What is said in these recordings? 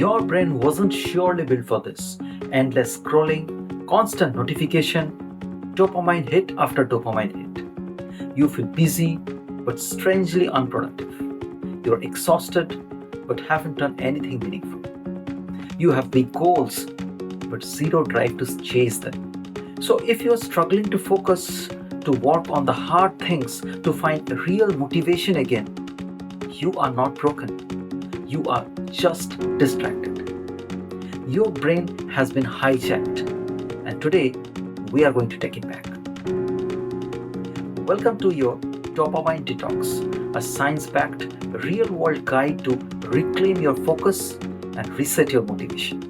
Your brain wasn't surely built for this. Endless scrolling, constant notification, dopamine hit after dopamine hit. You feel busy but strangely unproductive. You're exhausted but haven't done anything meaningful. You have big goals but zero drive to chase them. So, if you're struggling to focus, to work on the hard things, to find real motivation again, you are not broken. You are just distracted. Your brain has been hijacked, and today we are going to take it back. Welcome to your Dopamine Detox, a science backed, real world guide to reclaim your focus and reset your motivation.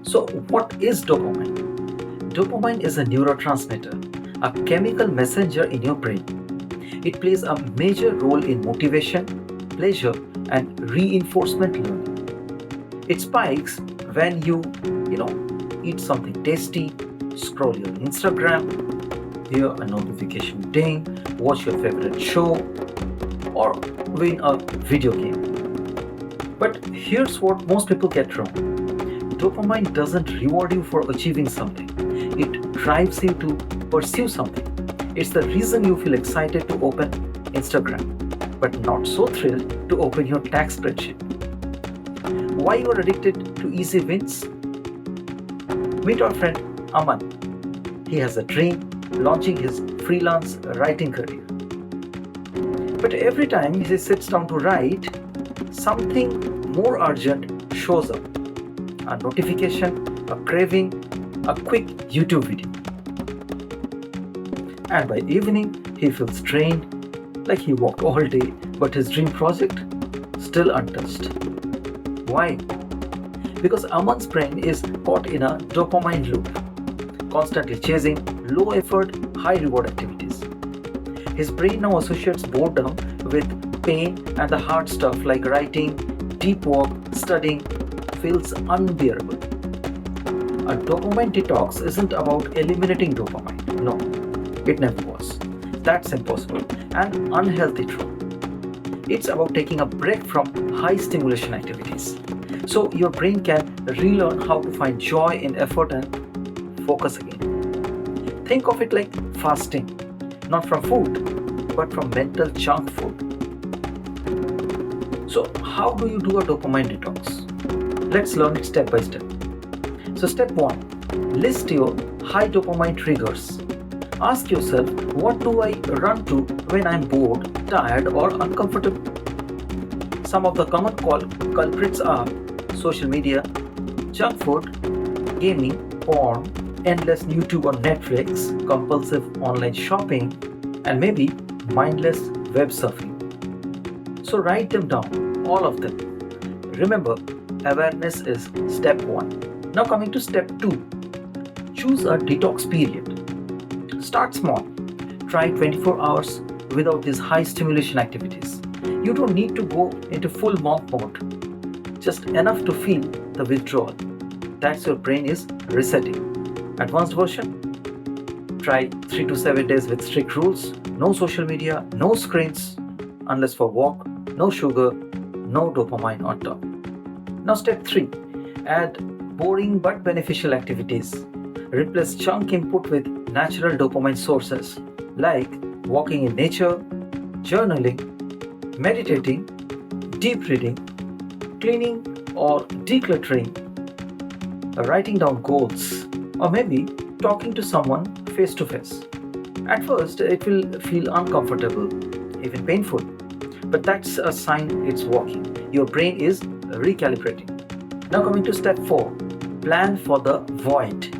So, what is dopamine? Dopamine is a neurotransmitter, a chemical messenger in your brain. It plays a major role in motivation, pleasure, and reinforcement learning. It spikes when you eat something tasty, scroll your Instagram, hear a notification ding, watch your favorite show, or win a video game. But here's what most people get wrong. Dopamine doesn't reward you for achieving something. It drives you to pursue something. It's the reason you feel excited to open Instagram, but not so thrilled to open your tax spreadsheet. Why you are addicted to easy wins? Meet our friend Aman. He has a dream launching his freelance writing career. But every time he sits down to write, something more urgent shows up. A notification, a craving, a quick YouTube video. And by evening, he feels drained, like he worked all day, but his dream project still untouched. Why? Because Aman's brain is caught in a dopamine loop, constantly chasing low effort, high reward activities. His brain now associates boredom with pain, and the hard stuff like writing, deep work, studying feels unbearable. A dopamine detox isn't about eliminating dopamine. No, it never was. That's impossible and unhealthy true. It's about taking a break from high stimulation activities so your brain can relearn how to find joy in effort and focus again. Think of it like fasting, not from food, but from mental junk food. So, how do you do a dopamine detox? Let's learn it step by step. So, step 1, list your high dopamine triggers. Ask yourself, what do I run to when I'm bored, tired, or uncomfortable? Some of the common culprits are social media, junk food, gaming, porn, endless YouTube or Netflix, compulsive online shopping, and maybe mindless web surfing. So write them down, all of them. Remember, awareness is step 1. Now coming to step 2, choose a detox period. Start small. Try 24 hours without these high stimulation activities. You don't need to go into full monk mode, just enough to feel the withdrawal. That's your brain is resetting. Advanced version? Try 3 to 7 days with strict rules, no social media, no screens, unless for walk, no sugar, no dopamine on top. Now step 3, add boring but beneficial activities. Replace junk input with natural dopamine sources like walking in nature, journaling, meditating, deep reading, cleaning or decluttering, writing down goals, or maybe talking to someone face to face. At first, it will feel uncomfortable, even painful, but that's a sign it's working. Your brain is recalibrating. Now, coming to step 4, plan for the void.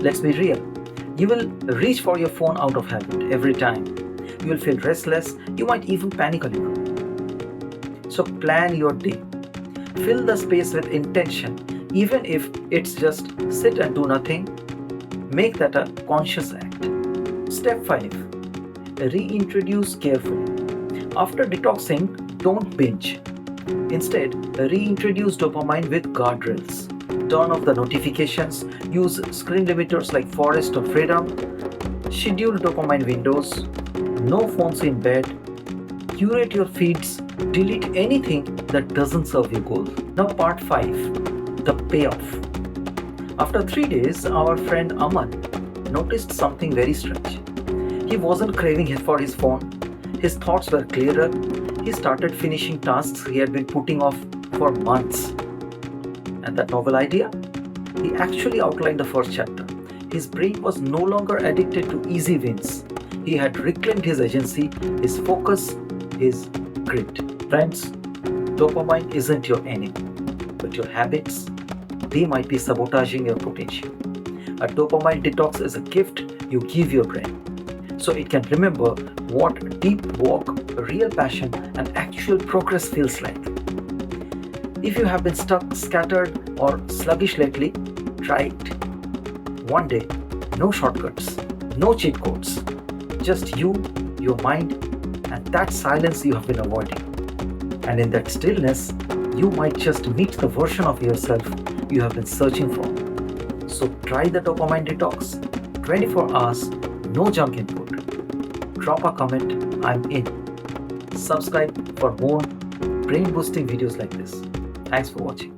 Let's be real. You will reach for your phone out of habit every time. You will feel restless. You might even panic a little. So, plan your day. Fill the space with intention, even if it's just sit and do nothing. Make that a conscious act. Step 5. Reintroduce carefully. After detoxing, don't binge. Instead, reintroduce dopamine with guardrails. Turn off the notifications, use screen limiters like Forest or Freedom, schedule dopamine windows, no phones in bed, curate your feeds, delete anything that doesn't serve your goals. Now, part 5, the payoff. After 3 days, our friend Aman noticed something very strange. He wasn't craving for his phone, his thoughts were clearer, he started finishing tasks he had been putting off for months. And that novel idea? He actually outlined the first chapter. His brain was no longer addicted to easy wins. He had reclaimed his agency, his focus, his grit. Friends, dopamine isn't your enemy, but your habits, they might be sabotaging your potential. A dopamine detox is a gift you give your brain, so it can remember what deep work, real passion, and actual progress feels like. If you have been stuck, scattered, or sluggish lately, try it. One day, no shortcuts, no cheat codes, just you, your mind, and that silence you have been avoiding. And in that stillness, you might just meet the version of yourself you have been searching for. So try the dopamine detox. 24 hours, no junk input. Drop a comment, I'm in. Subscribe for more brain boosting videos like this. Thanks for watching.